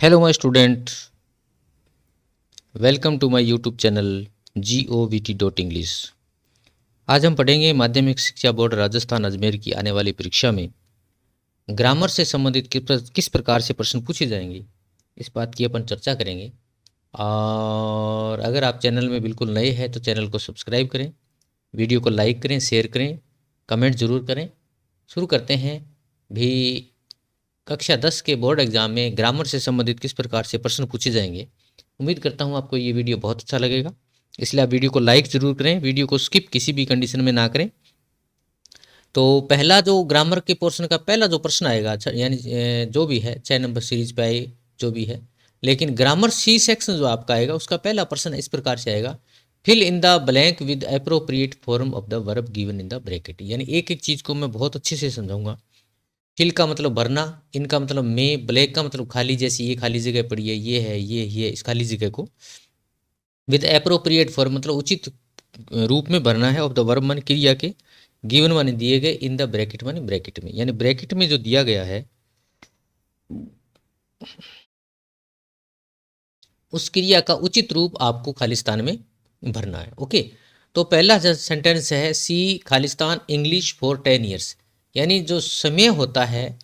Hello my student, welcome to my YouTube channel govt.english। आज हम पढ़ेंगे माध्यमिक शिक्षा बोर्ड राजस्थान अजमेर की आने वाली परीक्षा में ग्रामर से संबंधित किस प्रकार से प्रश्न पूछे जाएंगे, इस बात की अपन चर्चा करेंगे। और अगर आप चैनल में बिल्कुल नए हैं तो चैनल को सब्सक्राइब करें, वीडियो को लाइक करें, शेयर करें, कमेंट ज़रूर करें। शुरू करते हैं भी। कक्षा 10 के बोर्ड एग्जाम में ग्रामर से संबंधित किस प्रकार से प्रश्न पूछे जाएंगे। उम्मीद करता हूँ आपको ये वीडियो बहुत अच्छा लगेगा, इसलिए आप वीडियो को लाइक ज़रूर करें, वीडियो को स्किप किसी भी कंडीशन में ना करें। तो पहला जो ग्रामर के पोर्शन का पहला जो प्रश्न आएगा, अच्छा यानी जो भी है 6 नंबर सीरीज पे आए जो भी है, लेकिन ग्रामर सी सेक्शन जो आपका आएगा उसका पहला प्रश्न इस प्रकार से आएगा, fill in the blank with appropriate form of the verb given in the bracket. यानी एक एक चीज़ को मैं बहुत अच्छे से समझाऊंगा। फिल का मतलब भरना, इनका मतलब में, ब्लैक का मतलब खाली, जैसे ये खाली जगह पड़ी है, ये है, ये इस खाली जगह को विद एप्रोप्रिएट फॉर्म मतलब उचित रूप में भरना है, ऑफ द वर्ब माने क्रिया के, गिवन माने दिए गए, इन द ब्रैकेट माने ब्रैकेट में, यानी ब्रैकेट में जो दिया गया है उस क्रिया का उचित रूप आपको खालिस्तान में भरना है। ओके, तो पहला जो सेंटेंस है, सी खालिस्तान इंग्लिश फॉर 10 ईयर्स। यानी जो समय होता है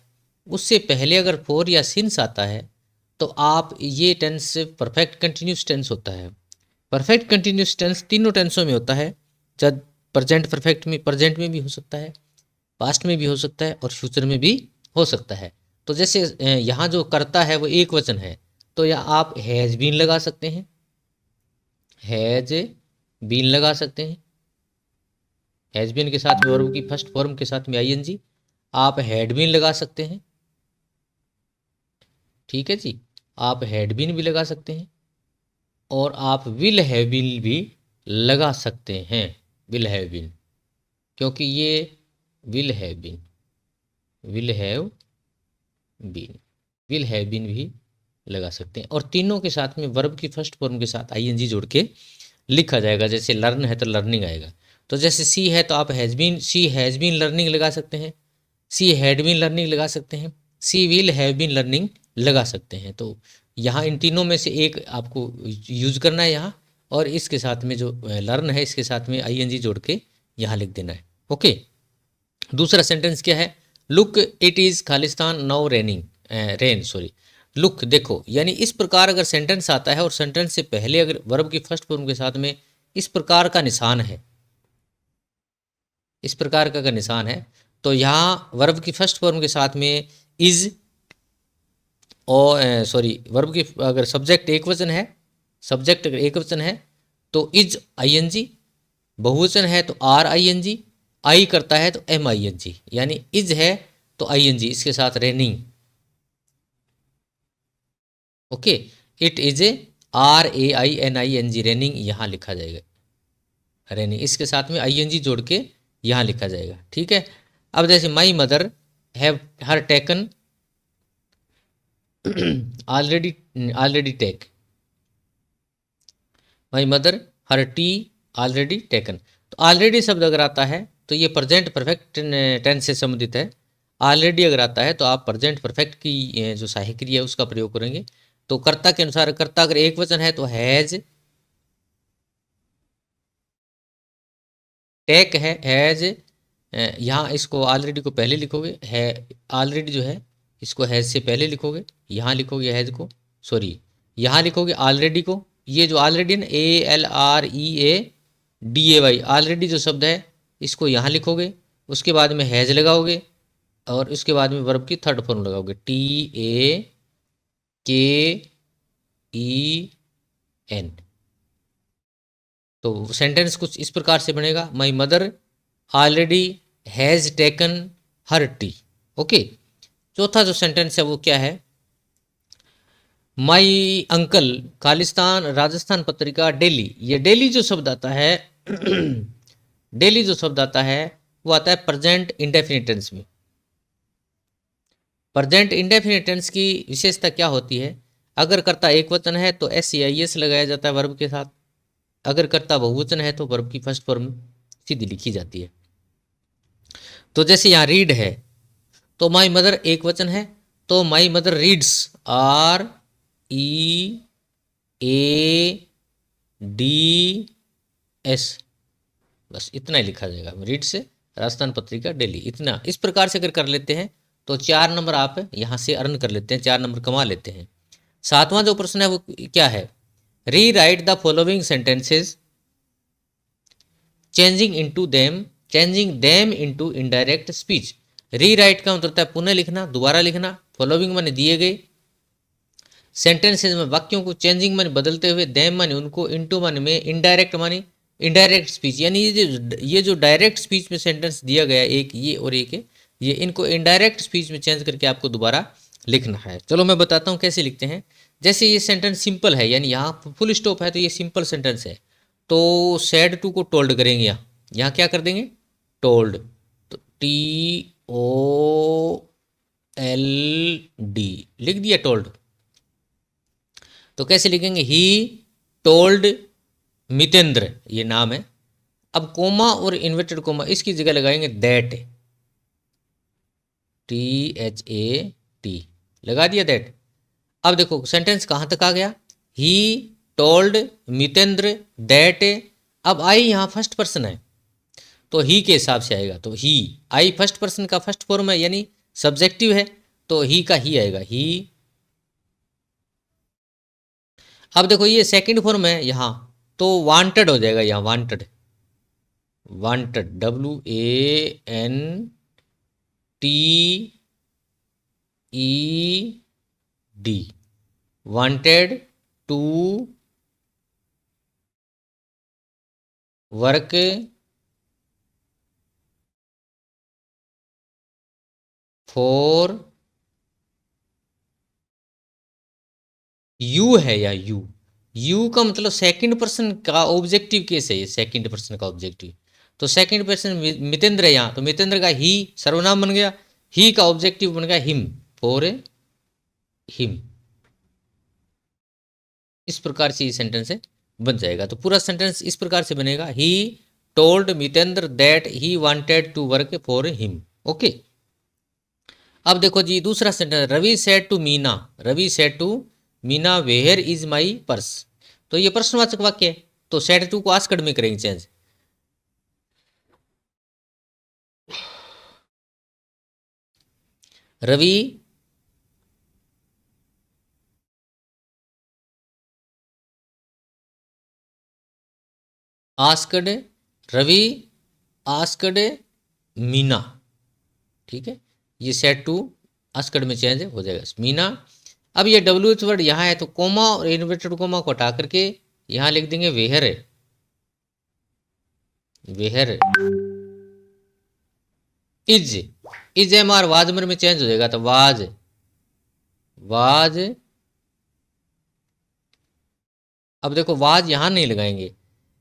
उससे पहले अगर फोर या सिंस आता है तो आप ये टेंस परफेक्ट कंटिन्यूस टेंस होता है। परफेक्ट कंटिन्यूस टेंस तीनों टेंसों में होता है। जब प्रेजेंट परफेक्ट में, प्रेजेंट में भी हो सकता है, पास्ट में भी हो सकता है और फ्यूचर में भी हो सकता है। तो जैसे यहाँ जो करता है वो एक वचन है, तो यहाँ आप हैज़ बीन लगा सकते हैं, हैज़ बीन लगा सकते हैं। हैज़ बीन के साथ में वर्ब की फर्स्ट फॉर्म के साथ में आईएनजी। आप हैड बीन लगा सकते हैं, ठीक है जी, आप हैड बीन भी लगा सकते हैं। और आप विल हैव बीन भी लगा सकते हैं, विल हैव बीन, क्योंकि ये will have been, will have been, will have been भी लगा सकते हैं। और तीनों के साथ में वर्ब की फर्स्ट फॉर्म के साथ आईएनजी जोड़ के लिखा जाएगा। जैसे लर्न है तो लर्निंग आएगा। तो जैसे सी है तो आप has been, C has been learning लगा सकते हैं, सी हैड बीन लर्निंग लगा सकते हैं, सी विल हैव बीन लर्निंग लगा सकते हैं। तो यहाँ इन तीनों में से एक आपको यूज करना है यहाँ, और इसके साथ में जो लर्न है इसके साथ में आईएनजी जोड़ के यहाँ लिख देना है। ओके, दूसरा सेंटेंस क्या है, look it is Khalistan now raining, rain sorry, look देखो। यानी इस प्रकार अगर सेंटेंस आता है और सेंटेंस से पहले अगर वर्ब की फर्स्ट फॉर्म के साथ में इस प्रकार का निशान है, इस प्रकार का अगर निशान है, तो यहाँ वर्ब की फर्स्ट फॉर्म के साथ में इज, और सॉरी वर्ब की अगर सब्जेक्ट एक वचन है, सब्जेक्ट अगर एक वचन है तो इज आईएनजी, बहुवचन है तो आर आईएनजी, आई करता है तो एम आईएनजी। यानी इज है तो आईएनजी इसके साथ raining. Okay, it is RAINING, raining यहाँ लिखा जाएगा, रेनिंग इसके साथ में आईएनजी जोड़ के यहाँ लिखा जाएगा। ठीक है, अब जैसे my mother have her taken already, already take, my mother her tea already taken. तो ऑलरेडी शब्द अगर आता है तो ये प्रेजेंट परफेक्ट टेंस से संबंधित है। ऑलरेडी अगर आता है तो आप प्रेजेंट परफेक्ट की जो सहायक क्रिया है उसका प्रयोग करेंगे। तो कर्ता के अनुसार, कर्ता अगर एक वचन है तो हैज टेक है, हैज, यहाँ इसको ऑलरेडी को पहले लिखोगे, है ऑलरेडी जो है इसको हैज से पहले लिखोगे, यहाँ लिखोगे हैज को, सॉरी यहाँ लिखोगे ऑलरेडी को। ये जो ऑलरेडी ना ALREADAY, ऑलरेडी जो शब्द है इसको यहाँ लिखोगे, उसके बाद में हैज लगाओगे और उसके बाद में वर्ब की थर्ड फॉर्म लगाओगे, TAKEN। तो सेंटेंस कुछ इस प्रकार से बनेगा, my mother already has taken her T. Okay, चौथा जो सेंटेंस है वो क्या है, my uncle Khalistan Rajasthan Patrika daily. ये डेली जो शब्द आता है डेली जो शब्द आता है वो आता है प्रेजेंट इंडेफिनिट टेंस में। प्रेजेंट इंडेफिनिट टेंस की विशेषता क्या होती है, अगर कर्ता एक वचन है तो SEIS लगाया जाता है वर्ब के साथ, अगर कर्ता बहुवचन है तो वर्ब की फर्स्ट फॉर्म सीधी लिखी जाती है। तो जैसे यहाँ रीड है तो माई मदर एक वचन है तो माई मदर रीड्स, और READS, बस इतना ही लिखा जाएगा। रीड से राजस्थान पत्रिका डेली, इतना। इस प्रकार से अगर कर लेते हैं तो 4 नंबर आप यहाँ से अर्न कर लेते हैं, 4 नंबर कमा लेते हैं। 7वां जो प्रश्न है वो क्या है? री right the following sentences changing them into indirect speech. री राइट का मतलब होता है पुनः लिखना, दोबारा लिखना। फॉलोइंग माने दिए गए, सेंटेंसेज में वाक्यों को, चेंजिंग माने बदलते हुए, देम माने उनको, इनटू माने में, इनडायरेक्ट माने इनडायरेक्ट स्पीच, यानी ये जो डायरेक्ट स्पीच में सेंटेंस दिया गया एक ये और एक है, ये इनको इनडायरेक्ट स्पीच में चेंज करके आपको दोबारा लिखना है। चलो मैं बताता हूँ कैसे लिखते हैं। जैसे ये सेंटेंस सिंपल है, यानी यहाँ फुल स्टॉप है, तो ये सिंपल सेंटेंस है, तो सैड टू को टोल्ड करेंगे। यहाँ क्या कर देंगे? टोल्ड, तो TOLD लिख दिया, टोल्ड। तो कैसे लिखेंगे? ही टोल्ड मितेंद्र, ये नाम है। अब कोमा और इन्वर्टेड कोमा इसकी जगह लगाएंगे दैट, THAT लगा दिया, दैट। अब देखो सेंटेंस कहाँ तक आ गया? ही टोल्ड मितेंद्र दैट। अब आई यहाँ फर्स्ट पर्सन है तो ही के हिसाब से आएगा, तो ही, आई फर्स्ट पर्सन का फर्स्ट फॉर्म है, यानी सब्जेक्टिव है, तो ही का ही आएगा, ही। अब देखो ये सेकंड फॉर्म है यहाँ, तो वांटेड हो जाएगा, यहाँ wanted, WANTED, wanted to work for you है, या यू का मतलब सेकंड पर्सन का ऑब्जेक्टिव केस है, ये सेकंड पर्सन का ऑब्जेक्टिव, तो सेकंड पर्सन मितेंद्र है यहाँ, तो मितेंद्र का ही सर्वनाम बन गया, ही का ऑब्जेक्टिव बन गया हिम, फॉर हिम। इस प्रकार से ये सेंटेंस बन जाएगा। तो पूरा सेंटेंस इस प्रकार से बनेगा, he told Mitendra that he wanted to work for him. Okay. अब देखो जी दूसरा sentence, Ravi said to Meena where is my purse. तो ये प्रश्नवाचक वाक्य है, तो सेड टू को आस्क्ड में करेंगे change. Ravi asked, Ravi asked Meena, ठीक है, ये सेड टू आस्क्ड में चेंज हो जाएगा, मीना। अब ये WH वर्ड यहाँ है, तो कोमा और इन्वर्टेड कोमा को हटा करके यहाँ लिख देंगे वेहर, वेहर इज MR वाजमर में चेंज हो जाएगा, तो वाज, अब देखो वाज यहां नहीं लगाएंगे।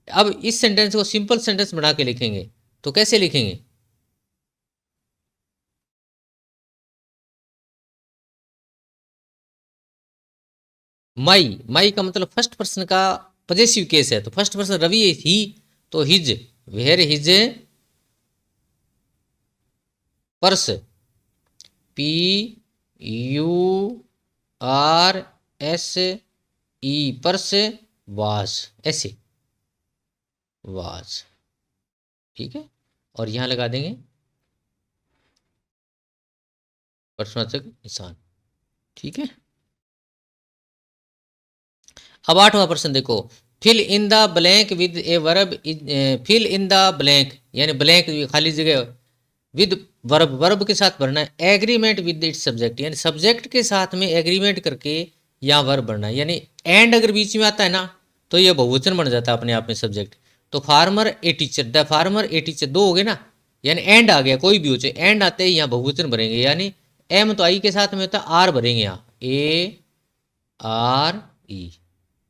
अब इस सेंटेंस को सिंपल सेंटेंस बना के लिखेंगे, तो कैसे लिखेंगे? माई का मतलब फर्स्ट पर्सन का पॉजेसिव केस है, तो फर्स्ट पर्सन रवि है, ही, तो his, where his purse, PURSE, purse, was, ऐसे वाज, ठीक है। और यहां लगा देंगे प्रश्नवाचक निशान, ठीक है। अब 8वां प्रश्न देखो, fill in the blank with a verb, fill in the blank यानी ब्लैंक खाली जगह विद वर्ब के साथ भरना है, एग्रीमेंट विद इट्स सब्जेक्ट, यानी सब्जेक्ट के साथ में एग्रीमेंट करके यहाँ वर्ब भरना है, यानी एंड अगर बीच में आता है ना तो यह बहुवचन बन जाता है अपने आप में सब्जेक्ट। तो farmer a teacher, the farmer a teacher, दो हो गए ना, यानी एंड आ गया, कोई भी हो चाहे एंड आते ही यहाँ बहुवचन भरेंगे, यानी एम तो आई के साथ में होता है, आर भरेंगे यहाँ, ARE,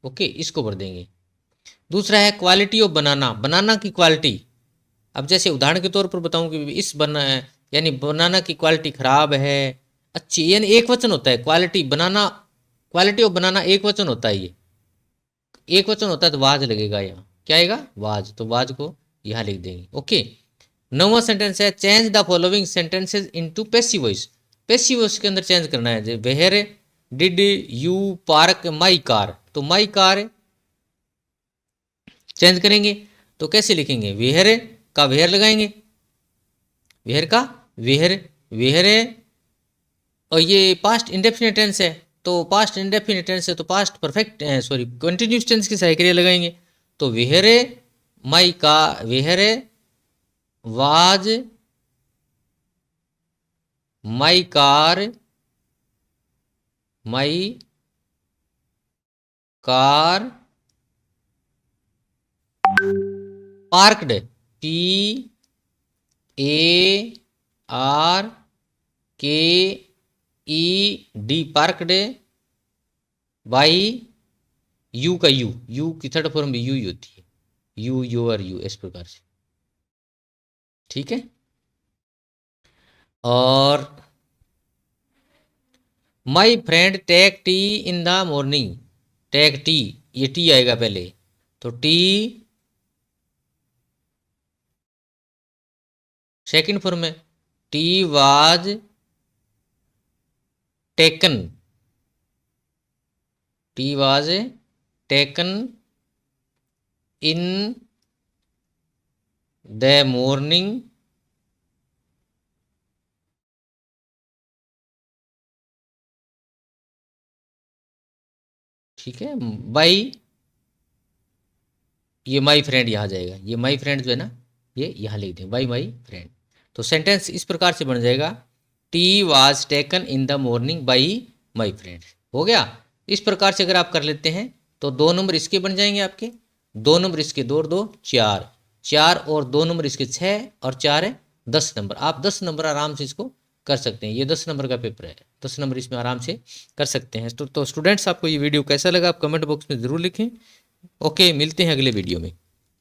ओके, इसको भर देंगे। दूसरा है क्वालिटी ऑफ बनाना, बनाना की क्वालिटी। अब जैसे उदाहरण के तौर पर बताऊं कि इस यानी बनाना की क्वालिटी खराब है, अच्छी, यानी एक वचन होता है क्वालिटी, बनाना, क्वालिटी ऑफ बनाना एक वचन होता है, ये एक वचन होता है, तो वाज लगेगा यहाँ, क्या आएगा? वाज, तो वाज को यहाँ लिख देंगे। ओके। 9वां सेंटेंस है, change the following sentences into passive voice. Passive voice के अंदर चेंज करना है, where did you park my car, तो माई कार चेंज करेंगे तो कैसे लिखेंगे, वेयर का वेयर लगाएंगे, वेयर का वेयर, वेयर और ये पास्ट इंडेफिनिट टेंस है, तो पास्ट इंडेफिनिट टेंस है तो past perfect sorry continuous tense की सहायक क्रिया लगाएंगे। तो वेयर माई का where was my car, my car parked, P A R K E D, parked by you का यू, यू की थर्ड फॉर्म भी यू ही होती है, यू योर यू, इस प्रकार से, ठीक है। और my friend take tea in the morning, take tea, ये टी आएगा पहले, तो टी सेकंड फॉर्म में, tea was taken, tea was taken in the morning ठीक है, बाई, ये माई फ्रेंड यहाँ जाएगा, ये माई फ्रेंड जो है ना ये यहाँ लिख दें, बाई माई फ्रेंड। तो सेंटेंस इस प्रकार से बन जाएगा, T was taken in the morning by my friend, हो गया। इस प्रकार से अगर आप कर लेते हैं तो 2 नंबर इसके बन जाएंगे आपके, 2 नंबर इसके, 2 और 2 4, 4 और 2 नंबर इसके 6 और 4 है 10 नंबर। आप 10 नंबर आराम से इसको कर सकते हैं, ये 10 नंबर का पेपर है, 10 नंबर इसमें आराम से कर सकते हैं। तो स्टूडेंट्स आपको ये वीडियो कैसा लगा आप कमेंट बॉक्स में ज़रूर लिखें। ओके, मिलते हैं अगले वीडियो में।